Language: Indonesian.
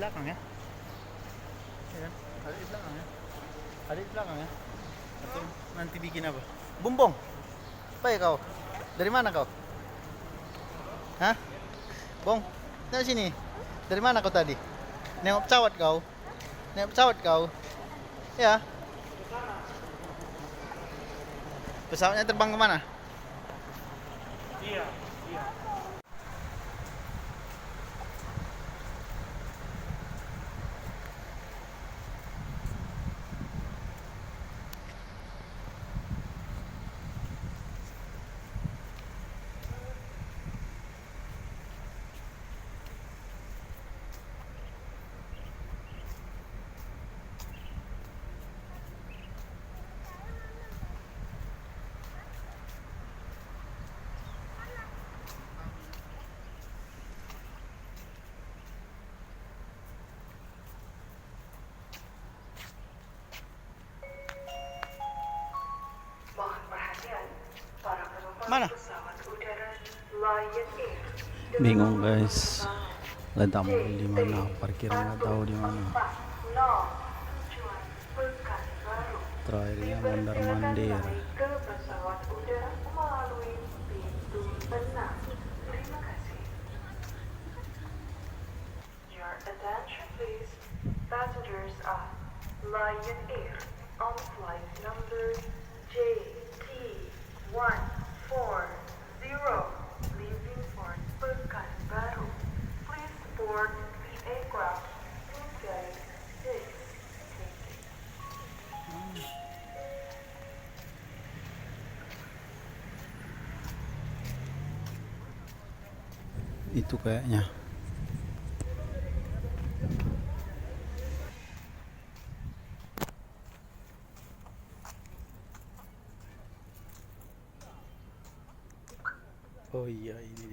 belakang ya. Ayan, ada di belakang ya. Ada di belakang ya. Atau nanti bikin apa? Bumbong. Apa ya kau? Dari mana kau? Hah? Bong, dari sini. Dari mana kau tadi? Nengok pesawat kau? Nengok pesawat kau? Ya. Pesawatnya terbang kemana? Iya, iya. Mohon perhatian para penumpang Mana? pesawat udara Lion Air. Bingung guys. Letak mobil di mana? Parkir nggak tahu di mana. Tujuan Pekanbaru. Terakhirnya mondar mandir. Naik ke pesawat udara melalui pintu 6. Terima kasih. Your attention please. Passengers on Lion Air on flight number JT140 leaving for Pekanbaru. Please board the aircraft in gate 6. Itu kayaknya. Oh iya, ini